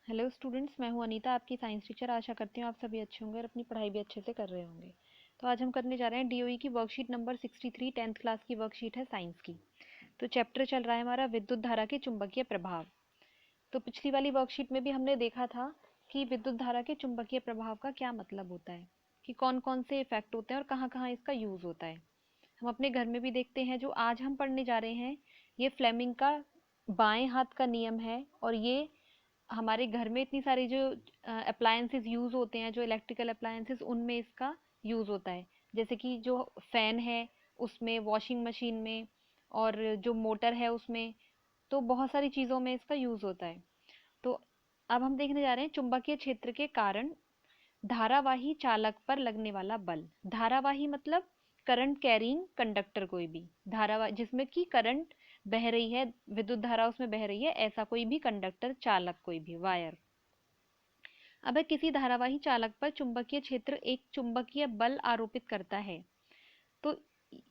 Hello students, मैं हूं अनीता, आपकी साइंस टीचर। आशा करती हूँ आप सभी अच्छे होंगे और अपनी पढ़ाई भी अच्छे से कर रहे होंगे। तो आज हम करने जा रहे हैं डीओई की वर्कशीट नंबर 63। 10th क्लास की वर्कशीट है साइंस की। तो चैप्टर चल रहा है हमारा विद्युत धारा के चुंबकीय प्रभाव। तो पिछली वाली वर्कशीट में भी हमने देखा था कि विद्युत धारा के चुंबकीय प्रभाव का क्या मतलब होता है, कि कौन कौन से इफेक्ट होते हैं और कहाँ कहाँ इसका यूज होता है। हम अपने घर में भी देखते हैं। जो आज हम पढ़ने जा रहे हैं ये फ्लेमिंग का बाएं हाथ का नियम है, और ये हमारे घर में इतनी सारी जो अप्लायंसेस यूज़ होते हैं, जो इलेक्ट्रिकल अप्लायंसेस, उनमें इसका यूज़ होता है। जैसे कि जो फ़ैन है उसमें, वॉशिंग मशीन में, और जो मोटर है उसमें, तो बहुत सारी चीज़ों में इसका यूज़ होता है। तो अब हम देखने जा रहे हैं चुंबकीय क्षेत्र के कारण धारावाही चालक पर लगने वाला बल। धारावाही मतलब करंट कैरिंग कंडक्टर, कोई भी धारावाही जिसमें कि करंट बह रही है, विद्युत धारा उसमें बह रही है, ऐसा कोई भी कंडक्टर, चालक, कोई भी वायर। अब किसी धारावाही चालक पर चुंबकीय क्षेत्र एक चुंबकीय बल आरोपित करता है। तो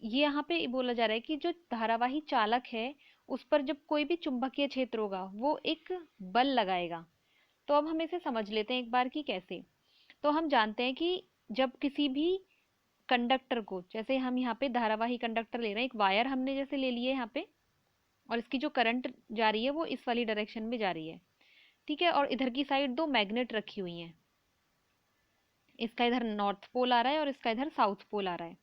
ये यहाँ पे बोला जा रहा है कि जो धारावाही चालक है उस पर जब कोई भी चुंबकीय क्षेत्र होगा वो एक बल लगाएगा। तो अब हम इसे समझ लेते हैं एक बार कि कैसे। तो हम जानते हैं कि जब किसी भी कंडक्टर को, जैसे हम यहाँ पे धारावाही कंडक्टर ले रहे हैं, एक वायर हमने जैसे ले लिए यहाँ पे, और इसकी जो करंट जा रही है वो इस वाली डायरेक्शन में जा रही है, ठीक है। और इधर की साइड दो मैग्नेट रखी हुई हैं, इसका इधर नॉर्थ पोल आ रहा है और इसका इधर साउथ पोल आ रहा है।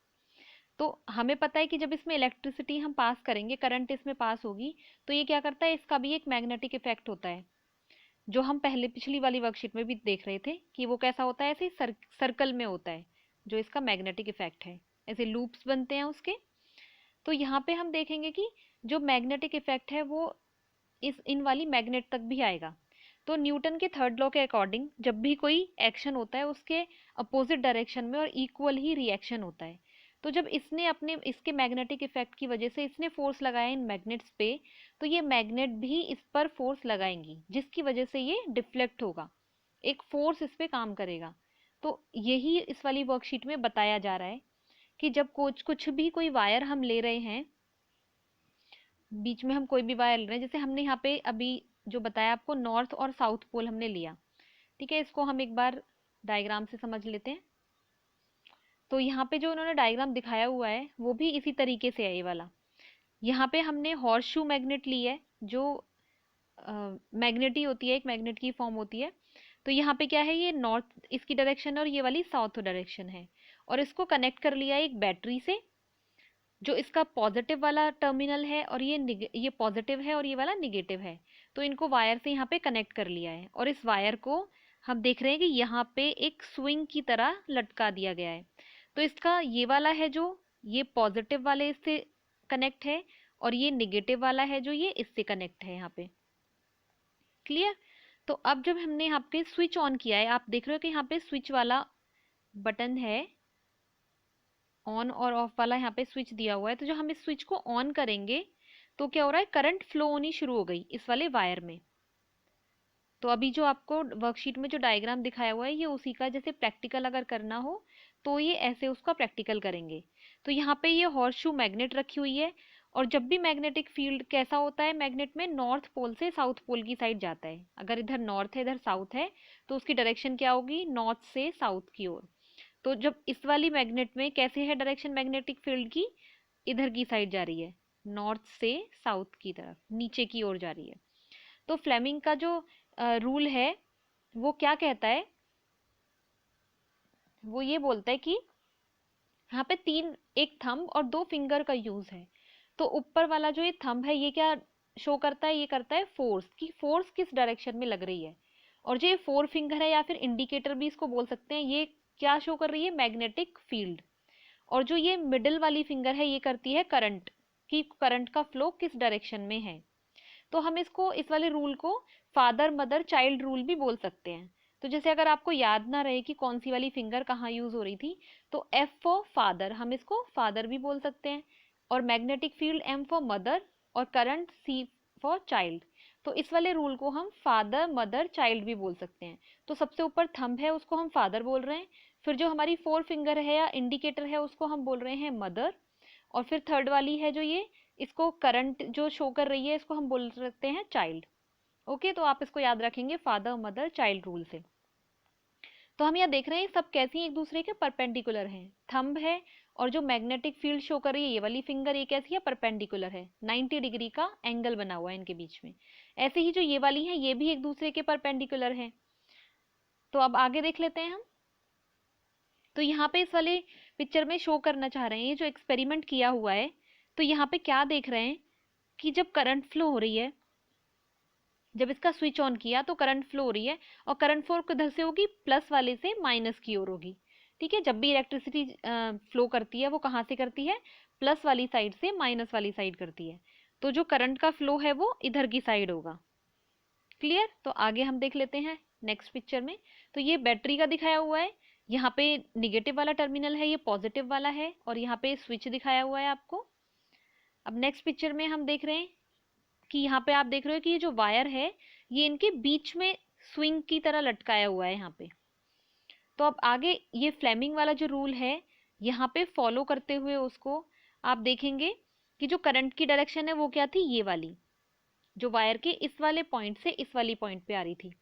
तो हमें पता है कि जब इसमें इलेक्ट्रिसिटी हम पास करेंगे, करंट इसमें पास होगी, तो ये क्या करता है, इसका भी एक मैग्नेटिक इफेक्ट होता है, जो हम पहले पिछली वाली वर्कशीट में भी देख रहे थे कि वो कैसा होता है, ऐसे सर्कल में होता है जो इसका मैग्नेटिक इफेक्ट है, ऐसे लूप्स बनते हैं उसके। तो यहाँ पे हम देखेंगे कि जो मैग्नेटिक इफेक्ट है वो इस इन वाली मैग्नेट तक भी आएगा। तो न्यूटन के थर्ड लॉ के अकॉर्डिंग जब भी कोई एक्शन होता है उसके अपोजिट डायरेक्शन में और इक्वल ही रिएक्शन होता है। तो जब इसने अपने इसके मैग्नेटिक इफेक्ट की वजह से इसने फोर्स लगाया इन मैग्नेट्स पे, तो ये मैग्नेट भी इस पर फोर्स लगाएंगी, जिसकी वजह से ये डिफ्लेक्ट होगा, एक फोर्स इस पे काम करेगा। तो यही इस वाली वर्कशीट में बताया जा रहा है कि जब कुछ कुछ भी कोई वायर हम ले रहे हैं, बीच में हम कोई भी वायर ले रहे हैं, जैसे हमने यहाँ पे अभी जो बताया आपको, नॉर्थ और साउथ पोल हमने लिया, ठीक है। इसको हम एक बार डायग्राम से समझ लेते हैं। तो यहाँ पे जो उन्होंने डायग्राम दिखाया हुआ है वो भी इसी तरीके से है, ये वाला। यहाँ पे हमने हॉर्स शू मैग्नेट ली है, जो मैग्नेट ही होती है, एक मैग्नेट की फॉर्म होती है। तो यहाँ पे क्या है, ये नॉर्थ इसकी डायरेक्शन है और ये वाली साउथ डायरेक्शन है, और इसको कनेक्ट कर लिया है एक बैटरी से, जो इसका पॉजिटिव वाला टर्मिनल है, और ये पॉजिटिव है और ये वाला निगेटिव है। तो इनको वायर से यहाँ पे कनेक्ट कर लिया है, और इस वायर को हम देख रहे हैं कि यहाँ पे एक स्विंग की तरह लटका दिया गया है। तो इसका ये वाला है जो, ये पॉजिटिव वाले इससे कनेक्ट है, और ये निगेटिव वाला है जो ये इससे कनेक्ट है यहाँ पे। क्लियर। तो अब जब हमने यहाँ पे स्विच ऑन किया है, आप देख रहे हो कि यहाँ पे स्विच वाला बटन है, ऑन और ऑफ वाला यहाँ पे स्विच दिया हुआ है। तो जो हम इस स्विच को ऑन करेंगे तो क्या हो रहा है, करंट फ्लो होनी शुरू हो गई इस वाले वायर में। तो अभी जो आपको वर्कशीट में जो डायग्राम दिखाया हुआ है ये उसी का, जैसे प्रैक्टिकल अगर करना हो तो ये ऐसे उसका प्रैक्टिकल करेंगे। तो यहाँ पे ये हॉर्स शू मैग्नेट रखी हुई है, और जब भी मैग्नेटिक फील्ड कैसा होता है, मैग्नेट में नॉर्थ पोल से साउथ पोल की साइड जाता है। अगर इधर नॉर्थ है इधर साउथ है, तो उसकी डायरेक्शन क्या होगी, नॉर्थ से साउथ की ओर। तो जब इस वाली मैग्नेट में कैसे है डायरेक्शन मैग्नेटिक फील्ड की, इधर की साइड जा रही है, नॉर्थ से साउथ की तरफ नीचे की ओर जा रही है। तो फ्लेमिंग का जो रूल है वो क्या कहता है, वो ये बोलता है कि यहाँ पे तीन, एक थंब और दो फिंगर का यूज है। तो ऊपर वाला जो ये थंब है ये क्या शो करता है, ये करता है फोर्स, की फोर्स किस डायरेक्शन में लग रही है। और जो ये फोर फिंगर है, या फिर इंडिकेटर भी इसको बोल सकते हैं, ये क्या शो कर रही है, मैग्नेटिक फील्ड। और जो ये मिडिल वाली फिंगर है ये करती है करंट, कि करंट का फ्लो किस डायरेक्शन में है। तो हम इसको, इस वाले रूल को फादर मदर चाइल्ड रूल भी बोल सकते हैं। तो जैसे अगर आपको याद ना रहे कि कौन सी वाली फिंगर कहाँ यूज हो रही थी, तो एफ फॉर फादर, हम इसको फादर भी बोल सकते हैं, और magnetic field M for mother, और करंट सी फॉर चाइल्ड। तो इस वाले रूल को हम फादर मदर चाइल्ड भी बोल सकते हैं। तो सबसे ऊपर थंब है उसको हम फादर बोल रहे हैं, फिर जो हमारी फोर फिंगर है या इंडिकेटर है उसको हम बोल रहे हैं मदर, और फिर थर्ड वाली है जो ये, इसको करंट जो शो कर रही है इसको हम बोल सकते हैं चाइल्ड। ओके, तो आप इसको याद रखेंगे फादर मदर चाइल्ड रूल से। तो हम यहाँ देख रहे हैं सब कैसी हैं, एक दूसरे के परपेंडिकुलर हैं। थंब है और जो मैग्नेटिक फील्ड शो कर रही है ये वाली फिंगर, ये कैसी है, परपेंडिकुलर है, 90 डिग्री का एंगल बना हुआ है इनके बीच में। ऐसे ही जो ये वाली है ये भी एक दूसरे के परपेंडिकुलर है। तो अब आगे देख लेते हैं हम। तो यहाँ पे इस वाले पिक्चर में शो करना चाह रहे हैं, ये जो एक्सपेरिमेंट किया हुआ है, तो यहाँ पे क्या देख रहे हैं कि जब करंट फ्लो हो रही है, जब इसका स्विच ऑन किया तो करंट फ्लो हो रही है, और करंट फ्लो किधर से होगी, प्लस वाले से माइनस की ओर होगी। ठीक है, जब भी इलेक्ट्रिसिटी फ्लो करती है वो कहाँ से करती है, प्लस वाली साइड से माइनस वाली साइड करती है। तो जो करंट का फ्लो है वो इधर की साइड होगा। क्लियर। तो आगे हम देख लेते हैं नेक्स्ट पिक्चर में। तो ये बैटरी का दिखाया हुआ है, यहाँ पे निगेटिव वाला टर्मिनल है, ये पॉजिटिव वाला है, और यहाँ पे स्विच दिखाया हुआ है आपको। अब नेक्स्ट पिक्चर में हम देख रहे हैं कि यहाँ पे आप देख रहे हो कि ये जो वायर है ये इनके बीच में स्विंग की तरह लटकाया हुआ है यहाँ पे। तो अब आगे ये फ्लेमिंग वाला जो रूल है यहाँ पे फॉलो करते हुए उसको आप देखेंगे कि जो करंट की डायरेक्शन है वो क्या थी, ये वाली, जो वायर के इस वाले पॉइंट से इस वाली पॉइंट पे आ रही थी।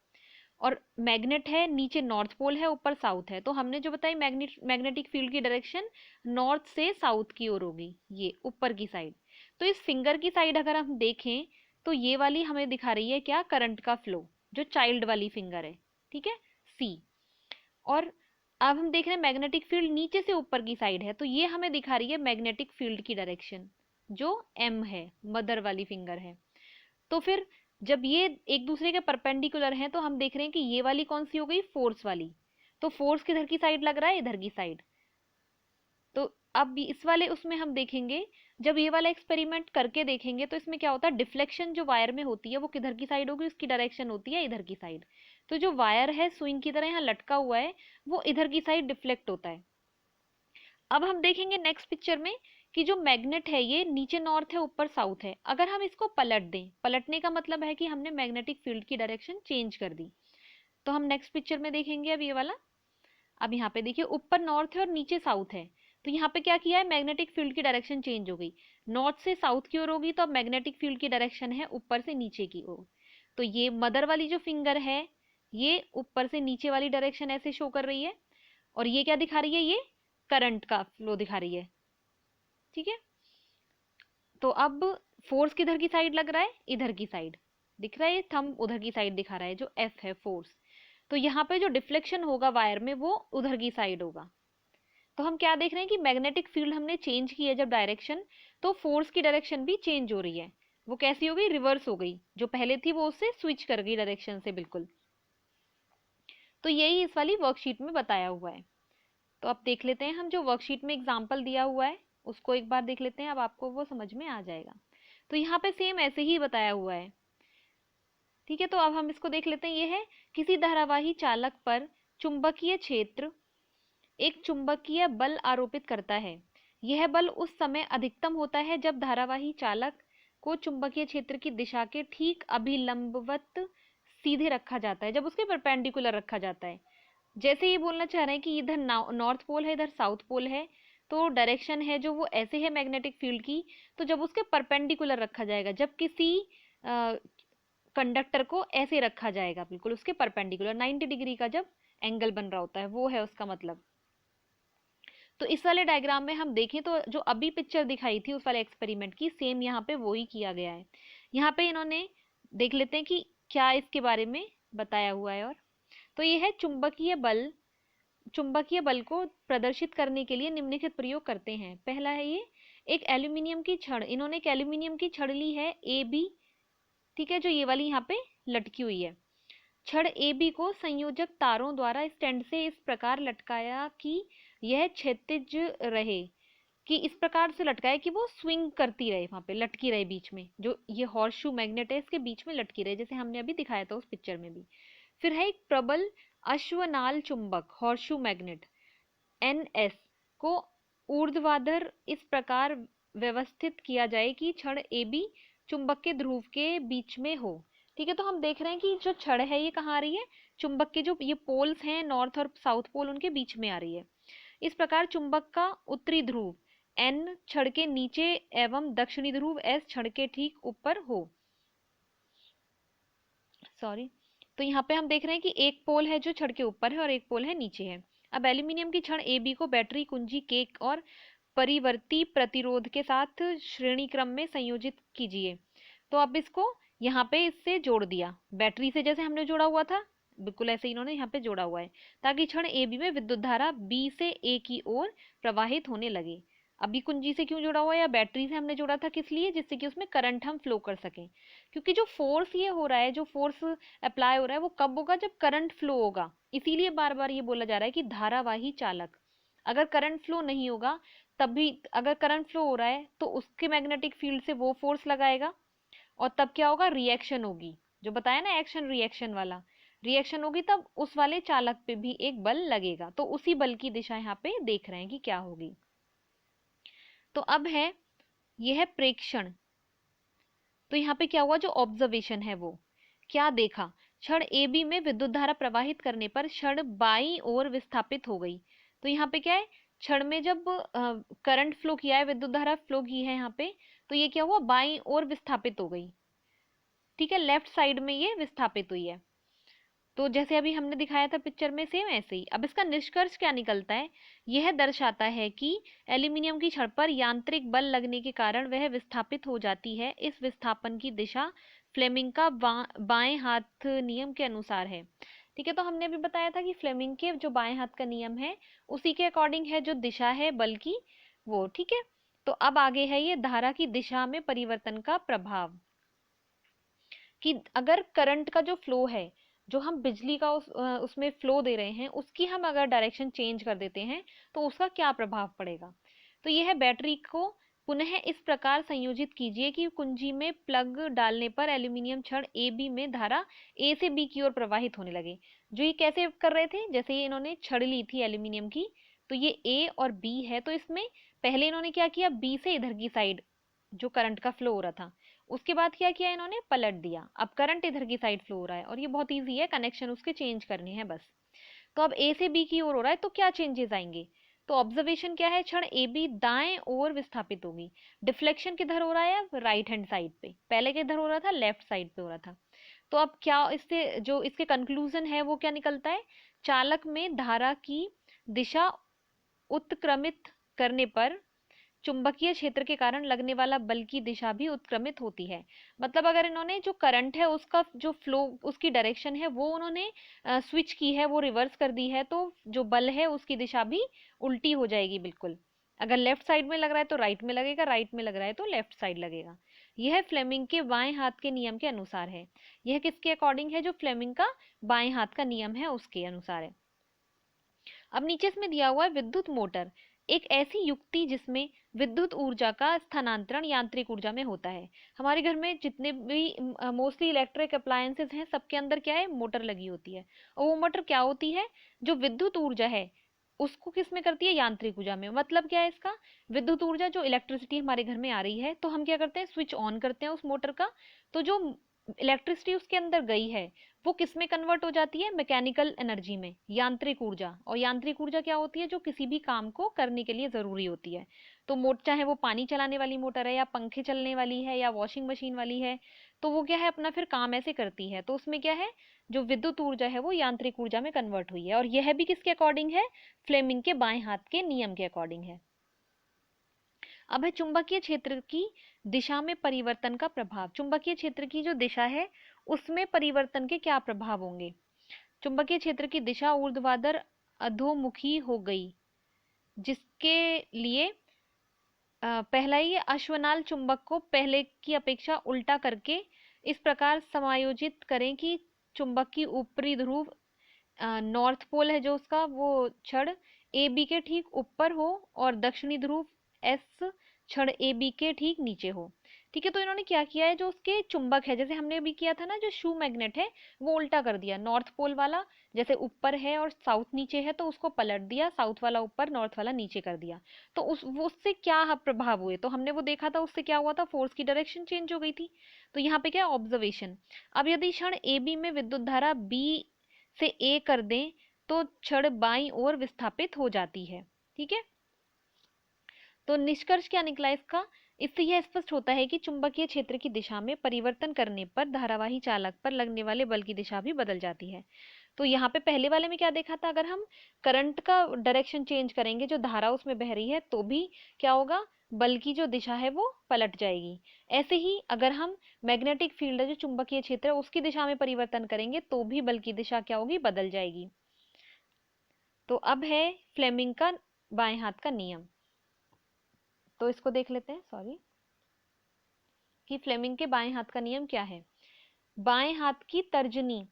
और मैग्नेट है, नीचे नॉर्थ पोल है, ऊपर साउथ है, तो हमने जो बताई मैग्नेटिक फील्ड की डायरेक्शन नॉर्थ से साउथ की ओर होगी, ये ऊपर की साइड। तो इस फिंगर की साइड अगर हम देखें तो ये वाली हमें दिखा रही है क्या, करंट का फ्लो, जो चाइल्ड वाली फिंगर है। ठीक है, सी। और अब हम देख रहे हैं मैग्नेटिक फील्ड नीचे से ऊपर की साइड है, तो ये हमें दिखा रही है मैग्नेटिक फील्ड की डायरेक्शन, जो एम है, मदर वाली फिंगर है। तो फिर जब ये एक दूसरे के परपेंडिकुलर हैं तो हम देख रहे हैं कि ये वाली कौन सी हो गई, फोर्स वाली। तो फोर्स किधर की साइड लग रहा है, इधर की साइड। तो अब इस वाले उसमें हम देखेंगे, जब ये वाला एक्सपेरिमेंट करके देखेंगे तो इसमें क्या होता है, डिफ्लेक्शन जो वायर में होती है वो किधर की साइड होगी, उसकी डायरेक्शन होती है इधर की साइड। तो जो वायर है स्विंग की तरह यहाँ लटका हुआ है वो इधर की साइड डिफ्लेक्ट होता है। अब हम देखेंगे नेक्स्ट पिक्चर में कि जो मैग्नेट है ये नीचे नॉर्थ है, ऊपर साउथ है। अगर हम इसको पलट दें, पलटने का मतलब है कि हमने मैग्नेटिक फील्ड की डायरेक्शन चेंज कर दी। तो हम नेक्स्ट पिक्चर में देखेंगे अब ये वाला। अब यहाँ पे देखिए ऊपर नॉर्थ है और नीचे साउथ है, तो यहाँ पे क्या किया है, मैग्नेटिक फील्ड की डायरेक्शन चेंज हो गई, नॉर्थ से साउथ की ओर होगी, तो अब मैग्नेटिक फील्ड की डायरेक्शन है ऊपर से नीचे की ओर। तो ये मदर वाली जो फिंगर है ये ऊपर से नीचे वाली डायरेक्शन ऐसे शो कर रही है, और ये क्या दिखा रही है, ये करंट का फ्लो दिखा रही है। ठीक है, तो अब फोर्स किधर की साइड लग रहा है, इधर की साइड दिख रहा है, थंब उधर की साइड दिखा रहा है जो एफ है, फोर्स। तो यहाँ पे जो डिफ्लेक्शन होगा वायर में वो उधर की साइड होगा। तो हम क्या देख रहे हैं कि मैग्नेटिक फील्ड हमने चेंज की है जब डायरेक्शन, तो फोर्स की डायरेक्शन भी चेंज हो रही है। वो कैसी हो गई, रिवर्स हो गई, जो पहले थी वो उससे स्विच कर गई डायरेक्शन से बिल्कुल। तो यही इस वाली वर्कशीट में बताया हुआ है। तो अब देख लेते हैं हम, जो वर्कशीट में एग्जाम्पल दिया हुआ है उसको एक बार देख लेते हैं, अब आपको वो समझ में आ जाएगा। तो यहाँ पे सेम ऐसे ही बताया हुआ है। ठीक है, तो अब हम इसको देख लेते हैं। ये है, किसी धारावाही चालक पर चुंबकीय क्षेत्र एक चुंबकीय बल आरोपित करता है। यह बल उस समय अधिकतम होता है जब धारावाही चालक को चुंबकीय क्षेत्र की दिशा के ठीक अभिलंबवत सीधे रखा जाता है, जब उसके परपेंडिकुलर रखा जाता है। जैसे ये बोलना चाह रहे हैं कि इधर नॉर्थ पोल है, इधर साउथ पोल है, तो डायरेक्शन है जो वो ऐसे है मैग्नेटिक फील्ड की, तो जब उसके परपेंडिकुलर रखा जाएगा, जब किसी कंडक्टर को ऐसे रखा जाएगा बिल्कुल उसके परपेंडिकुलर 90 डिग्री का जब एंगल बन रहा होता है, वो है उसका मतलब। तो इस वाले डायग्राम में हम देखें तो जो अभी पिक्चर दिखाई थी उस वाले एक्सपेरिमेंट की, सेम यहाँ पे वो ही किया गया है। यहाँ पे इन्होंने देख लेते हैं कि क्या इसके बारे में बताया हुआ है। और तो ये है, चुंबकीय बल को प्रदर्शित करने के लिए निम्नलिखित प्रयोग करते हैं। पहला है ये, एक एल्यूमिनियम की छड़, इन्होंने एक एल्यूमिनियम की छड़ ली है ए बी, ठीक है, जो ये वाली यहाँ पे लटकी हुई है। छड़ ए बी को संयोजक तारों द्वारा स्टैंड से इस प्रकार लटकाया कि यह क्षैतिज रहे, कि इस प्रकार से लटकाए कि वो स्विंग करती रहे, वहां पे लटकी रहे बीच में, जो ये हॉर्स शू मैग्नेट है इसके बीच में लटकी रहे, जैसे हमने अभी दिखाया था उस पिक्चर में भी। फिर है एक प्रबल अश्वनाल चुंबक हॉर्सशू मैग्नेट एन एस को ऊर्ध्वाधर इस प्रकार व्यवस्थित किया जाए कि छड़ ए बी चुंबक के ध्रुव के बीच में हो। ठीक है, तो हम देख रहे हैं कि जो छड़ है ये कहाँ आ रही है, चुंबक के जो ये पोल्स हैं नॉर्थ और साउथ पोल उनके बीच में आ रही है। इस प्रकार चुंबक का उत्तरी ध्रुव एन छड़ के नीचे एवं दक्षिणी ध्रुव एस छड़ के ठीक ऊपर हो। सॉरी, तो यहाँ पे हम देख रहे हैं कि एक पोल है जो छड़ के ऊपर है और एक पोल है नीचे है। अब एल्यूमिनियम की छड़ ए बी को बैटरी कुंजी के और परिवर्ती प्रतिरोध के साथ श्रेणी क्रम में संयोजित कीजिए। तो अब इसको यहाँ पे इससे जोड़ दिया, बैटरी से जैसे हमने जोड़ा हुआ था बिल्कुल ऐसे इन्होंने यहाँ पे जोड़ा हुआ है, ताकि क्षण ए बी में विद्युत धारा बी से ए की ओर प्रवाहित होने लगे। अभी कुंजी से क्यों जोड़ा हुआ है या बैटरी से हमने जोड़ा था, किस लिए, जिससे कि उसमें करंट हम फ्लो कर सकें। क्योंकि जो फोर्स ये हो रहा है, जो फोर्स अप्लाई हो रहा है वो कब होगा, जब करंट फ्लो होगा। इसीलिए बार बार ये बोला जा रहा है कि धारावाही चालक। अगर करंट फ्लो नहीं होगा तभी, अगर करंट फ्लो हो रहा है तो उसके मैग्नेटिक फील्ड से वो फोर्स लगाएगा और तब क्या होगा, रिएक्शन होगी। जो बताया ना एक्शन रिएक्शन वाला, रिएक्शन होगी तब उस वाले चालक पे भी एक बल लगेगा। तो उसी बल की दिशा यहाँ पे देख रहे हैं कि क्या होगी। तो अब है यह है प्रेक्षण। तो यहाँ पे क्या हुआ, जो ऑब्जर्वेशन है वो क्या देखा, क्षण ए बी में विद्युत धारा प्रवाहित करने पर क्षण बाई ओर विस्थापित हो गई। तो यहाँ पे क्या है, क्षण में जब करंट फ्लो किया है, विद्युत धारा फ्लो की है यहाँ पे, तो ये क्या हुआ, बाई ओर विस्थापित हो गई। ठीक है, लेफ्ट साइड में ये विस्थापित हुई है। तो जैसे अभी हमने दिखाया था पिक्चर में, सेम ऐसे ही। अब इसका निष्कर्ष क्या निकलता है, यह दर्शाता है कि एल्यूमिनियम की छड़ पर यांत्रिक बल लगने के कारण वह विस्थापित हो जाती है। इस विस्थापन की दिशा फ्लेमिंग का बाएं हाथ नियम के अनुसार है। ठीक है, तो हमने अभी बताया था कि फ्लेमिंग के जो बाएं हाथ का नियम है उसी के अकॉर्डिंग है जो दिशा है बल की वो। ठीक है, तो अब आगे है ये धारा की दिशा में परिवर्तन का प्रभाव। कि अगर करंट का जो फ्लो है, जो हम बिजली का उसमें फ्लो दे रहे हैं, उसकी हम अगर डायरेक्शन चेंज कर देते हैं तो उसका क्या प्रभाव पड़ेगा। तो यह है, बैटरी को पुनः इस प्रकार संयोजित कीजिए कि कुंजी में प्लग डालने पर एल्यूमिनियम छड़ ए बी में धारा ए से बी की ओर प्रवाहित होने लगे। जो ये कैसे कर रहे थे, जैसे ये इन्होंने छड़ ली थी एल्यूमिनियम की, तो ये ए और बी है, तो इसमें पहले इन्होंने क्या किया, बी से इधर की साइड जो करंट का फ्लो हो रहा था, उसके बाद क्या किया इन्होंने, पलट दिया। अब करंट इधर की साइड फ्लो हो रहा है और ये बहुत इजी है, कनेक्शन उसके चेंज करने हैं बस। तो अब ए से बी की ओर हो रहा है तो क्या चेंजेस आएंगे, तो ऑब्जर्वेशन क्या है, क्षण ए बी दाएं ओर विस्थापित होगी। डिफ्लेक्शन किधर हो रहा है, अब राइट हैंड साइड पे, पहले किधर हो रहा था, लेफ्ट साइड पे हो रहा था। तो अब क्या इससे जो इसके कंक्लूजन है वो क्या निकलता है, चालक में धारा की दिशा उत्क्रमित करने पर चुंबकीय क्षेत्र के कारण लगने वाला बल की दिशा भी उत्क्रमित होती है। मतलब अगर इन्होंने जो करंट है उसका जो फ्लो, उसकी डायरेक्शन है वो उन्होंने स्विच की है, वो रिवर्स कर दी है, तो जो बल है उसकी दिशा भी उल्टी हो जाएगी बिल्कुल। अगर लेफ्ट साइड में लग रहा है तो राइट में लगेगा, राइट में लग रहा है तो लेफ्ट साइड लगेगा। यह फ्लेमिंग के बाएं हाथ के नियम के अनुसार है। यह किसके अकॉर्डिंग है, जो फ्लेमिंग का बाएं हाथ का नियम है उसके अनुसार है। अब नीचे इसमें दिया हुआ है विद्युत मोटर, एक ऐसी युक्ति जिसमें विद्युत ऊर्जा का स्थानांतरण यांत्रिक ऊर्जा में होता है। हमारे घर में जितने भी मोस्टली इलेक्ट्रिक अप्लायंसेस हैं सबके अंदर क्या है, मोटर लगी होती है। और वो मोटर क्या होती है, जो विद्युत ऊर्जा है उसको किस में करती है, यांत्रिक ऊर्जा में। मतलब क्या है इसका, विद्युत ऊर्जा जो इलेक्ट्रिसिटी हमारे घर में आ रही है तो हम क्या करते हैं, स्विच ऑन करते हैं उस मोटर का, तो जो इलेक्ट्रिसिटी उसके अंदर गई है वो किस में कन्वर्ट हो जाती है, मैकेनिकल एनर्जी में, यांत्रिक ऊर्जा। और यांत्रिक ऊर्जा क्या होती है, जो किसी भी काम को करने के लिए जरूरी होती है। तो चाहे वो पानी चलाने वाली मोटर है या पंखे चलने वाली है या वॉशिंग मशीन वाली है, तो वो क्या है, अपना फिर काम ऐसे करती है। तो उसमें क्या है, जो विद्युत ऊर्जा है वो यांत्रिक ऊर्जा में कन्वर्ट हुई है। और यह भी किसके अकॉर्डिंग है, फ्लेमिंग के बाएं हाथ के नियम के अकॉर्डिंग है। अब है चुंबकीय क्षेत्र की दिशा में परिवर्तन का प्रभाव। चुंबकीय क्षेत्र की जो दिशा है उसमें परिवर्तन के क्या प्रभाव होंगे। चुंबकीय क्षेत्र की दिशा ऊर्ध्वाधर अधोमुखी हो गई, जिसके लिए पहला ही अश्वनाल चुंबक को पहले की अपेक्षा उल्टा करके इस प्रकार समायोजित करें कि चुंबक की ऊपरी ध्रुव नॉर्थ पोल है जो उसका, वो छड़ ए बी के ठीक ऊपर हो और दक्षिणी ध्रुव एस छड़ ए बी के ठीक नीचे हो। ठीक है, तो इन्होंने क्या किया है, जो उसके चुंबक है, जैसे हमने अभी किया था ना, जो शू मैग्नेट है वो उल्टा कर दिया। नॉर्थ पोल वाला जैसे ऊपर है और साउथ नीचे है तो उसको पलट दिया, साउथ वाला ऊपर नॉर्थ वाला नीचे कर दिया। तो उससे क्या प्रभाव हुए, तो हमने वो देखा था, उससे क्या हुआ था, फोर्स की डायरेक्शन चेंज हो गई थी। तो यहाँ पे क्या ऑब्जर्वेशन, अब यदि क्षण ए बी में विद्युत धारा बी से ए कर दें तो छड़ बाईं ओर विस्थापित हो जाती है। ठीक है, तो निष्कर्ष क्या निकला इसका, इससे यह स्पष्ट होता है कि चुंबकीय क्षेत्र की दिशा में परिवर्तन करने पर धारावाही चालक पर लगने वाले बल की दिशा भी बदल जाती है। तो यहाँ पे पहले वाले में क्या देखा था, अगर हम करंट का डायरेक्शन चेंज करेंगे, जो धारा उसमें बह रही है, तो भी क्या होगा, बल की जो दिशा है वो पलट जाएगी। ऐसे ही अगर हम मैग्नेटिक फील्ड है, जो चुंबकीय क्षेत्र है, उसकी दिशा में परिवर्तन करेंगे तो भी बल की दिशा क्या होगी, बदल जाएगी। तो अब है फ्लेमिंग का बाएं हाथ का नियम। तो इसको देख लेते हैं, सॉरी, कि फ्लेमिंग के बाएं हाथ का नियम क्या है। बाएं हाथ की तर्जनी,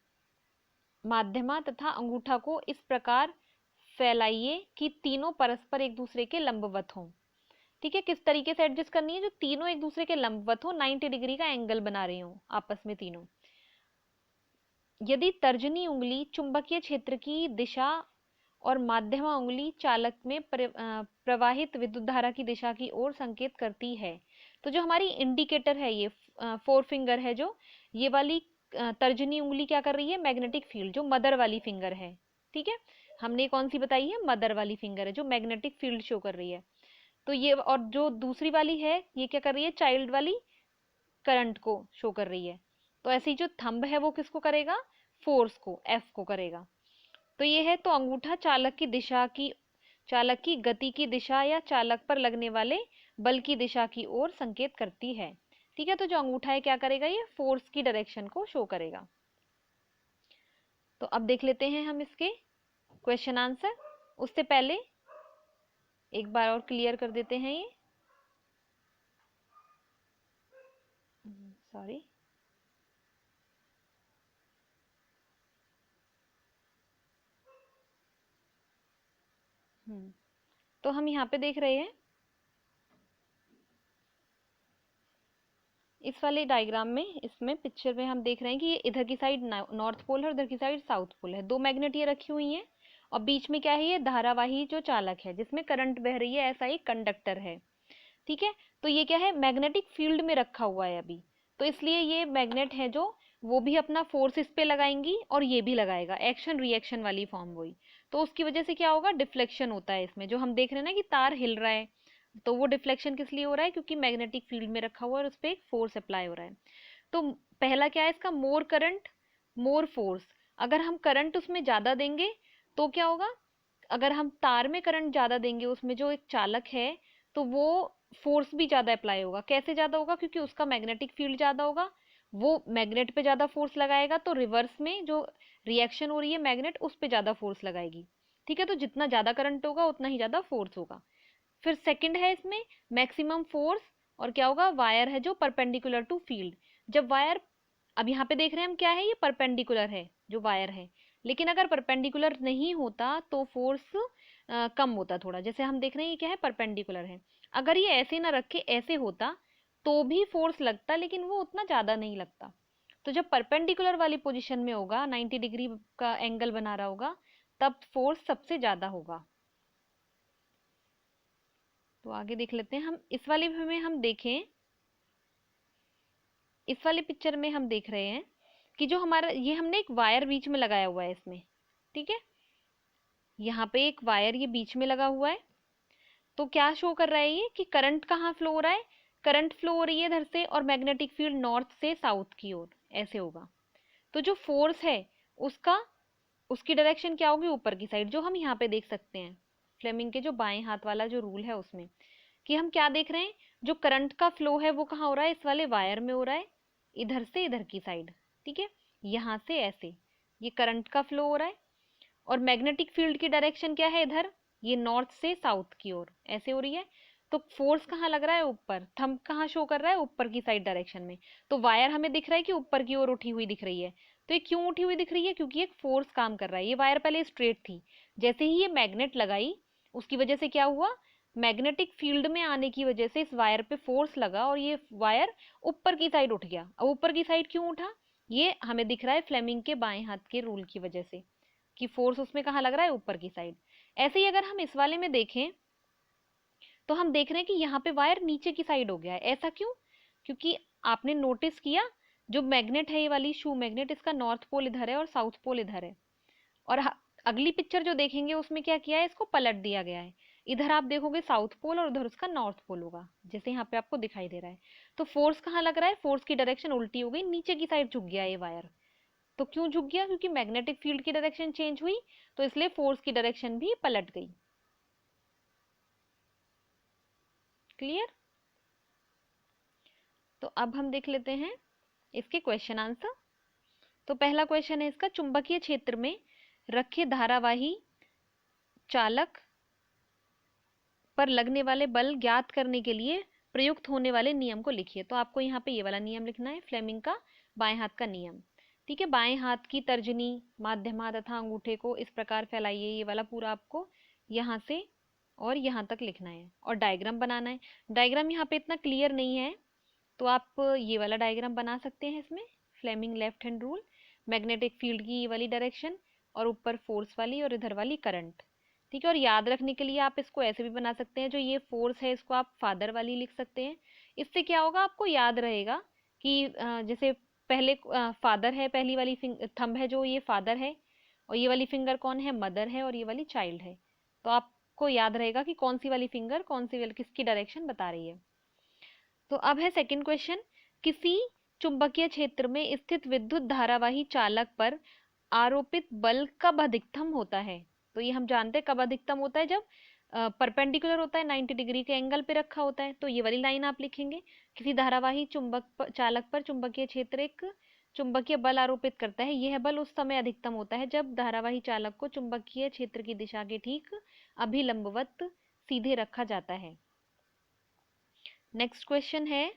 माध्यमा तथा अंगूठा को इस प्रकार फैलाइए कि तीनों परस्पर एक दूसरे के लंबवत हों। ठीक है, किस तरीके से एडजस्ट करनी है, जो तीनों एक दूसरे के लंबवत हो, 90 डिग्री का एंगल बना रही हो आपस में तीनों। यदि तर्जनी उंगली चुंबकीय क्षेत्र की दिशा और माध्यमा उंगली चालक में प्रवाहित विद्युत धारा की दिशा की ओर संकेत करती है, तो जो हमारी इंडिकेटर है, ये 4 फिंगर है, जो ये वाली तर्जनी उंगली क्या कर रही है, मैग्नेटिक फील्ड, जो मदर वाली फिंगर है, ठीक है, हमने कौन सी बताई है, मदर वाली फिंगर है, जो मैग्नेटिक फील्ड शो कर रही है। तो ये, और जो दूसरी वाली है, ये क्या कर रही है, चाइल्ड वाली करंट को शो कर रही है। तो ऐसे ही जो थंब है वो किसको करेगा, फोर्स को, एफ को करेगा। तो ये है, तो अंगूठा चालक की दिशा की, चालक की गति की दिशा या चालक पर लगने वाले बल की दिशा की ओर संकेत करती है। ठीक है, तो जो अंगूठा है क्या करेगा, ये फोर्स की डायरेक्शन को शो करेगा। तो अब देख लेते हैं हम इसके क्वेश्चन आंसर। उससे पहले एक बार और क्लियर कर देते हैं ये, सॉरी, तो हम यहाँ पे देख रहे हैं, इस वाले डायग्राम में, इसमें पिक्चर में हम देख रहे हैं कि ये इधर की साइड नॉर्थ पोल है और इधर की साइड साउथ पोल है। दो मैग्नेट ये रखी हुई हैं और बीच में क्या है, ये धारावाही जो चालक है जिसमें करंट बह रही है, ऐसा एक कंडक्टर है। ठीक है, तो ये क्या है, मैग्नेटिक फील्ड में रखा हुआ है अभी, तो इसलिए ये मैग्नेट है जो, वो भी अपना फोर्स इस पे लगाएंगी और ये भी लगाएगा, एक्शन रिएक्शन वाली फॉर्म वही। तो उसकी वजह से क्या होगा, डिफ्लेक्शन होता है इसमें, जो हम देख रहे हैं ना कि तार हिल रहा है, तो वो डिफ्लेक्शन किस लिए हो रहा है, क्योंकि मैग्नेटिक फील्ड में रखा हुआ है और उस पर एक फोर्स अप्लाई हो रहा है। तो पहला क्या है इसका, मोर करंट मोर फोर्स। अगर हम करंट उसमें ज्यादा देंगे तो क्या होगा, अगर हम तार में करंट ज्यादा देंगे, उसमें जो एक चालक है, तो वो फोर्स भी ज्यादा अप्लाई होगा। कैसे ज्यादा होगा, क्योंकि उसका मैग्नेटिक फील्ड ज्यादा होगा, वो मैग्नेट पे ज्यादा फोर्स लगाएगा, तो रिवर्स में जो रिएक्शन हो रही है मैग्नेट उस पे ज्यादा फोर्स लगाएगी। ठीक है, तो जितना ज्यादा करंट होगा उतना ही ज्यादा फोर्स होगा। फिर सेकंड है इसमें मैक्सिमम फोर्स, और क्या होगा, वायर है जो परपेंडिकुलर टू फील्ड। जब वायर, अब यहाँ पे देख रहे हैं हम क्या है, ये परपेंडिकुलर है जो वायर है, लेकिन अगर परपेंडिकुलर नहीं होता तो फोर्स कम होता थोड़ा। जैसे हम देख रहे हैं ये क्या है, परपेंडिकुलर है, अगर ये ऐसे ना रखे, ऐसे होता तो भी फोर्स लगता, लेकिन वो उतना ज्यादा नहीं लगता। तो जब परपेंडिकुलर वाली पोजीशन में होगा, 90 डिग्री का एंगल बना रहा होगा, तब फोर्स सबसे ज्यादा होगा। तो आगे देख लेते हैं हम, इस वाले में हम देखें, इस वाले पिक्चर में हम देख रहे हैं कि जो हमारा, ये हमने एक वायर बीच में लगाया हुआ है इसमें, ठीक है, यहाँ पे एक वायर ये बीच में लगा हुआ है। तो क्या शो कर रहा है ये, कि करंट कहाँ फ्लो हो रहा है, करंट फ्लो हो रही है इधर से, और मैग्नेटिक फील्ड नॉर्थ से साउथ की ओर ऐसे होगा। तो जो फोर्स है उसका, उसकी डायरेक्शन क्या होगी, ऊपर की साइड, जो हम यहाँ पे देख सकते हैं फ्लेमिंग के जो बाएं हाथ वाला जो रूल है उसमें, कि हम क्या देख रहे हैं, जो करंट का फ्लो है वो कहाँ हो रहा है, इस वाले वायर में हो रहा है, इधर से इधर की साइड। ठीक है, यहाँ से ऐसे ये करंट का फ्लो हो रहा है, और मैग्नेटिक फील्ड की डायरेक्शन क्या है, इधर, ये नॉर्थ से साउथ की ओर ऐसे हो रही है। तो फोर्स कहाँ लग रहा है, ऊपर, थंब कहाँ शो कर रहा है, ऊपर की साइड डायरेक्शन में। तो वायर हमें दिख रहा है कि ऊपर की ओर उठी हुई दिख रही है। तो ये क्यों उठी हुई दिख रही है, क्योंकि एक फोर्स काम कर रहा है। ये वायर पहले स्ट्रेट थी, जैसे ही ये मैग्नेट लगाई उसकी वजह से क्या हुआ, मैग्नेटिक फील्ड में आने की वजह से इस वायर पे फोर्स लगा और ये वायर ऊपर की साइड उठ गया। अब ऊपर की साइड क्यों उठा, ये हमें दिख रहा है फ्लेमिंग के बाएं हाथ के रूल की वजह से, कि फोर्स उसमें कहाँ लग रहा है, ऊपर की साइड। ऐसे ही अगर हम इस वाले में देखें तो हम देख रहे हैं कि यहाँ पे वायर नीचे की साइड हो गया है। ऐसा क्यों, क्योंकि आपने नोटिस किया, जो मैग्नेट है ये वाली शू मैग्नेट, इसका नॉर्थ पोल इधर है और साउथ पोल इधर है, और अगली पिक्चर जो देखेंगे उसमें क्या किया है, इसको पलट दिया गया है। इधर आप देखोगे साउथ पोल और उधर उसका नॉर्थ पोल होगा, जैसे यहाँ पे आपको दिखाई दे रहा है। तो फोर्स कहाँ लग रहा है, फोर्स की डायरेक्शन उल्टी हो गई, नीचे की साइड झुक गया ये वायर। तो क्यों झुक गया, क्योंकि मैग्नेटिक फील्ड की डायरेक्शन चेंज हुई, तो इसलिए फोर्स की डायरेक्शन भी पलट गई। क्लियर। तो अब हम देख लेते हैं इसके क्वेश्चन आंसर। तो पहला क्वेश्चन है इसका, चुंबकीय क्षेत्र में रखे धारावाही चालक पर लगने वाले बल ज्ञात करने के लिए प्रयुक्त होने वाले नियम को लिखिए। तो आपको यहाँ पे ये वाला नियम लिखना है, फ्लेमिंग का बाएं हाथ का नियम। ठीक है, बाएं हाथ की तर्जनी, माध्यमा तथा अंगूठे को इस प्रकार फैलाइए, ये वाला पूरा आपको यहाँ से और यहाँ तक लिखना है और डायग्राम बनाना है। डायग्राम यहाँ पे इतना क्लियर नहीं है, तो आप ये वाला डायग्राम बना सकते हैं इसमें। Fleming left hand rule, magnetic field की ये वाली डायरेक्शन और ऊपर फोर्स वाली और इधर वाली करंट। ठीक है, और याद रखने के लिए आप इसको ऐसे भी बना सकते हैं, जो ये फोर्स है इसको आप फादर वाली लिख सकते हैं। इससे क्या होगा, आपको याद रहेगा कि जैसे पहले फादर है, पहली वाली थंब है जो ये फादर है, और ये वाली फिंगर कौन है, मदर है, और ये वाली चाइल्ड है। तो आपको याद रहेगा कि कौन सी वाली फिंगर कौन सी वाली किसकी डायरेक्शन बता रही है। तो अब है सेकंड क्वेश्चन, किसी चुंबकीय क्षेत्र में स्थित विद्युत धारावाही चालक पर आरोपित बल कब अधिकतम होता है। तो ये हम जानते हैं कब अधिकतम होता है, जब परपेंडिकुलर होता है, 90 डिग्री के एंगल पे रखा होता है। तो ये वाली लाइन आप लिखेंगे, किसी धारावाही चालक पर चुंबकीय क्षेत्र एक चुंबकीय बल आरोपित करता है, यह बल उस समय अधिकतम होता है जब धारावाही चालक को चुंबकीय क्षेत्र की दिशा के ठीक अभिलंबवत सीधे रखा जाता है। नेक्स्ट क्वेश्चन है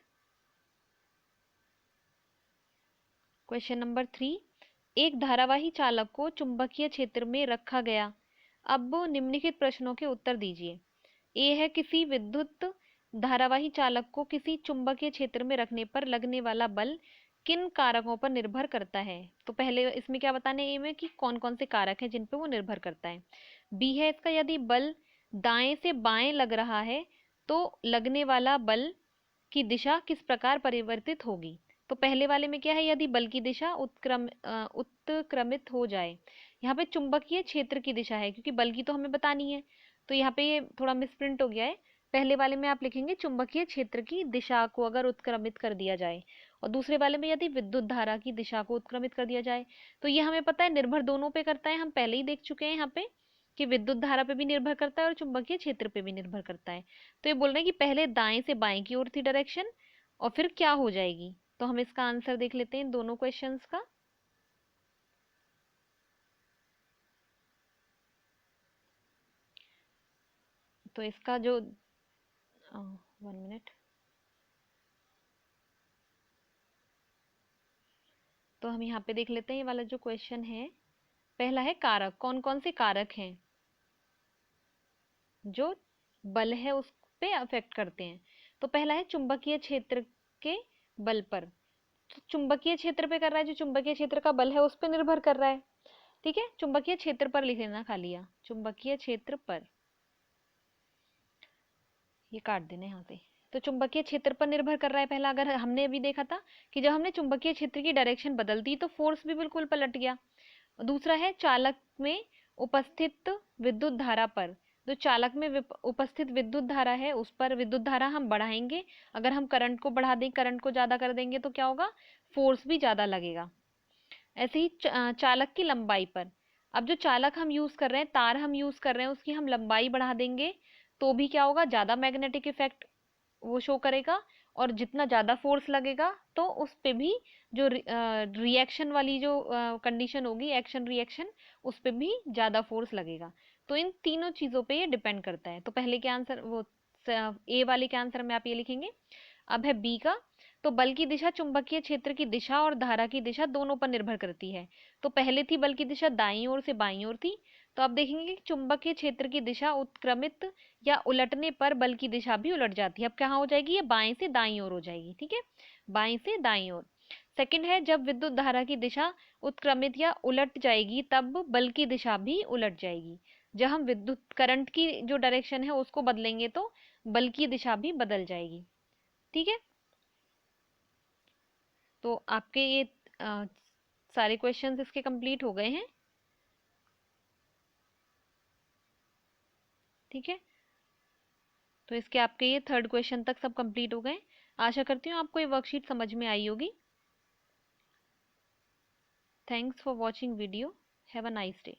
क्वेश्चन नंबर 3, एक धारावाही चालक को चुंबकीय क्षेत्र में रखा गया। अब निम्नलिखित प्रश्नों के उत्तर दीजिए। ए है, किसी विद्युत धारावाही चालक को किसी चुंबकीय क्षेत्र में रखने पर लगने वाला बल किन कारकों पर निर्भर करता है। तो पहले इसमें क्या बताना है, ए में कि कौन कौन से कारक हैं जिन पर वो निर्भर करता है। बी है इसका, यदि बल दाएं से बाएं लग रहा है तो लगने वाला बल की दिशा किस प्रकार परिवर्तित होगी। तो पहले वाले में क्या है, यदि बल की दिशा उत्क्रमित हो जाए। यहाँ पे चुंबकीय क्षेत्र की दिशा है, क्योंकि बल की तो हमें बतानी है, तो यहाँ पे ये थोड़ा मिसप्रिंट हो गया है। पहले वाले में आप लिखेंगे चुंबकीय क्षेत्र की दिशा को अगर उत्क्रमित कर दिया जाए, और दूसरे वाले में यदि विद्युत धारा की दिशा को उत्क्रमित कर दिया जाए। तो ये हमें पता है निर्भर दोनों पे करता है, हम पहले ही देख चुके हैं यहाँ पे कि विद्युत धारा पे भी निर्भर करता है और चुंबकीय क्षेत्र पे भी निर्भर करता है। तो ये बोल रहे हैं कि पहले दाएं से बाएं की ओर थी डायरेक्शन, और फिर क्या हो जाएगी। तो हम इसका आंसर देख लेते हैं इन दोनों क्वेश्चंस का। तो इसका जो 1 मिनट, तो हम यहाँ पे देख लेते हैं ये वाला जो क्वेश्चन है। पहला है कारक, कौन कौन से कारक हैं जो बल है उस पे अफेक्ट करते हैं। तो पहला है चुंबकीय क्षेत्र के बल पर। तो चुंबकीय क्षेत्र पे कर रहा है, जो चुंबकीय क्षेत्र का बल है उस पे निर्भर कर रहा है। ठीक है, चुंबकीय क्षेत्र पर लिख लेना खाली, या चुंबकीय क्षेत्र पर, ये काट देना यहाँ से। तो चुंबकीय क्षेत्र पर निर्भर कर रहा है पहला। अगर हमने अभी देखा था कि जब हमने चुंबकीय क्षेत्र की डायरेक्शन बदल दी तो फोर्स भी बिल्कुल पलट गया। दूसरा है चालक में उपस्थित विद्युत धारा पर। जो चालक में उपस्थित विद्युत धारा है उस पर विद्युत धारा हम बढ़ाएंगे, अगर हम करंट को बढ़ा दें, करंट को ज्यादा कर देंगे तो क्या होगा, फोर्स भी ज्यादा लगेगा। ऐसे ही चालक की लंबाई पर, अब जो चालक हम यूज कर रहे हैं, तार हम यूज कर रहे हैं, उसकी हम लंबाई बढ़ा देंगे तो भी क्या होगा, ज्यादा मैग्नेटिक इफेक्ट वो शो करेगा, और जितना ज्यादा फोर्स लगेगा तो उस पे भी जो रिएक्शन वाली जो कंडीशन होगी, एक्शन रिएक्शन, उस पे भी ज्यादा फोर्स लगेगा। तो इन तीनों चीजों पे ये डिपेंड करता है। तो पहले के आंसर वो ए वाले के आंसर में आप ये लिखेंगे। अब है बी का, तो बल की दिशा चुंबकीय क्षेत्र की दिशा और धारा की दिशा दोनों पर निर्भर करती है। तो पहले थी बल की दिशा दाईं ओर से बाईं ओर थी, तो आप देखेंगे कि चुंबकीय क्षेत्र की दिशा उत्क्रमित या उलटने पर बल की दिशा भी उलट जाती है। अब कहाँ हो जाएगी, ये बाएं से दाईं ओर हो जाएगी। ठीक है, बाएं से दाईं ओर। सेकंड है, जब विद्युत धारा की दिशा उत्क्रमित या उलट जाएगी तब बल की दिशा भी उलट जाएगी। जब हम विद्युत करंट की जो डायरेक्शन है उसको बदलेंगे तो बल की दिशा भी बदल जाएगी। ठीक है, तो आपके ये सारे क्वेश्चंस इसके कंप्लीट हो गए हैं। ठीक है, तो इसके आपके ये थर्ड क्वेश्चन तक सब कंप्लीट हो गए। आशा करती हूँ आपको ये वर्कशीट समझ में आई होगी। Thanks for watching video. Have a nice day.